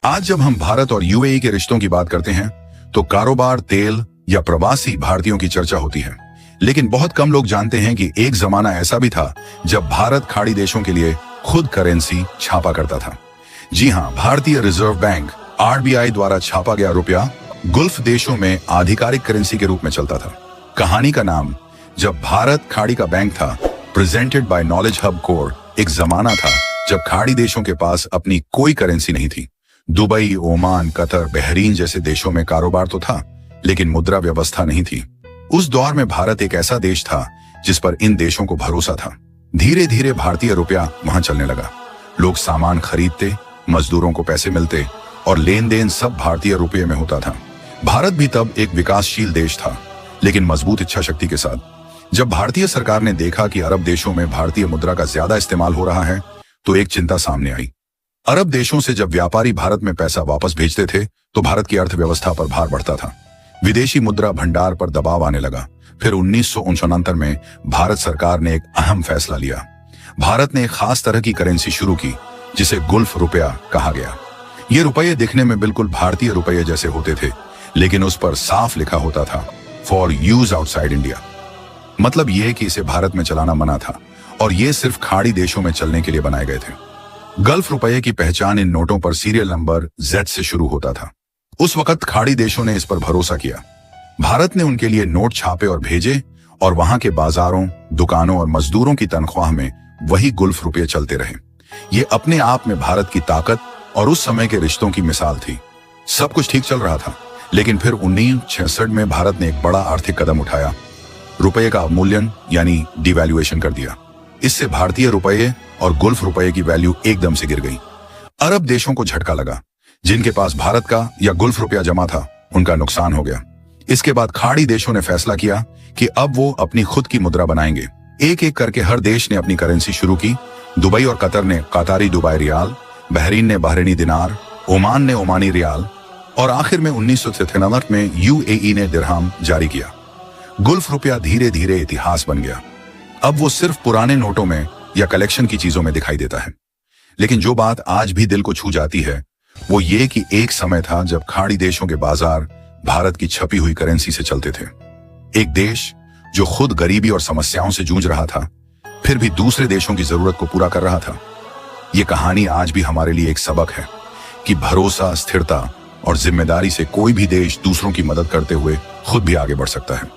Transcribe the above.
आज जब हम भारत और यूएई के रिश्तों की बात करते हैं तो कारोबार, तेल या प्रवासी भारतीयों की चर्चा होती है। लेकिन बहुत कम लोग जानते हैं कि एक जमाना ऐसा भी था जब भारत खाड़ी देशों के लिए खुद करेंसी छापा करता था। जी हां, भारतीय रिजर्व बैंक आरबीआई द्वारा छापा गया रुपया गुल्फ देशों में आधिकारिक करेंसी के रूप में चलता था। कहानी का नाम जब भारत खाड़ी का बैंक था, presented by knowledge hub core. एक जमाना था जब खाड़ी देशों के पास अपनी कोई करेंसी नहीं थी। दुबई, ओमान, कतर, बहरीन जैसे देशों में कारोबार तो था, लेकिन मुद्रा व्यवस्था नहीं थी। उस दौर में भारत एक ऐसा देश था जिस पर इन देशों को भरोसा था। धीरे धीरे भारतीय रुपया वहां चलने लगा। लोग सामान खरीदते, मजदूरों को पैसे मिलते और लेन देन सब भारतीय रुपये में होता था। भारत भी तब एक विकासशील देश था, लेकिन मजबूत इच्छा शक्ति के साथ। जब भारतीय सरकार ने देखा कि अरब देशों में भारतीय मुद्रा का ज्यादा इस्तेमाल हो रहा है, तो एक चिंता सामने आई। अरब देशों से जब व्यापारी भारत में पैसा वापस भेजते थे तो भारत की अर्थव्यवस्था पर भार बढ़ता था। विदेशी मुद्रा भंडार पर दबाव आने लगा। फिर 1969 में भारत सरकार ने एक अहम फैसला लिया। भारत ने एक खास तरह की करेंसी शुरू की जिसे गुल्फ रुपया कहा गया। ये रुपये दिखने में बिल्कुल भारतीय रुपये जैसे होते थे, लेकिन उस पर साफ लिखा होता था फॉर यूज आउटसाइड इंडिया। मतलब यह कि इसे भारत में चलाना मना था और ये सिर्फ खाड़ी देशों में चलने के लिए बनाए गए थे। गल्फ रुपये की पहचान इन नोटों पर सीरियल नंबर Z से शुरू होता था। उस वक्त खाड़ी देशों ने इस पर भरोसा किया। भारत ने उनके लिए नोट छापे और भेजे और वहां के बाजारों, दुकानों और मजदूरों की तनख्वाह में वही गुल्फ रुपये चलते रहे। ये अपने आप में भारत की ताकत और उस समय के रिश्तों की मिसाल थी। सब कुछ ठीक चल रहा था, लेकिन फिर 1966 में भारत ने एक बड़ा आर्थिक कदम उठाया। रुपये का अवमूल्यन यानी डिवैल्यूएशन कर दिया। इससे भारतीय रुपये और गुल्फ रुपये की वैल्यू एकदम से गिर गई। अरब देशों को झटका लगा। जिनके पास भारत का या गुल्फ रुपया जमा था, उनका नुकसान हो गया। इसके बाद खाड़ी देशों ने फैसला किया कि अब वो अपनी खुद की मुद्रा बनाएंगे। एक एक करके हर देश ने अपनी करेंसी शुरू की। दुबई और कतर ने कतारी दुबई रियाल, बहरीन ने बहरीनी दिनार, ओमान ने ओमानी रियाल और आखिर में 1993 में यूएई ने दिरहम जारी किया। गुल्फ रुपया धीरे धीरे इतिहास बन गया। अब वो सिर्फ पुराने नोटों में या कलेक्शन की चीजों में दिखाई देता है। लेकिन जो बात आज भी दिल को छू जाती है वो ये कि एक समय था जब खाड़ी देशों के बाजार भारत की छपी हुई करेंसी से चलते थे। एक देश जो खुद गरीबी और समस्याओं से जूझ रहा था, फिर भी दूसरे देशों की जरूरत को पूरा कर रहा था। ये कहानी आज भी हमारे लिए एक सबक है कि भरोसा, स्थिरता और जिम्मेदारी से कोई भी देश दूसरों की मदद करते हुए खुद भी आगे बढ़ सकता है।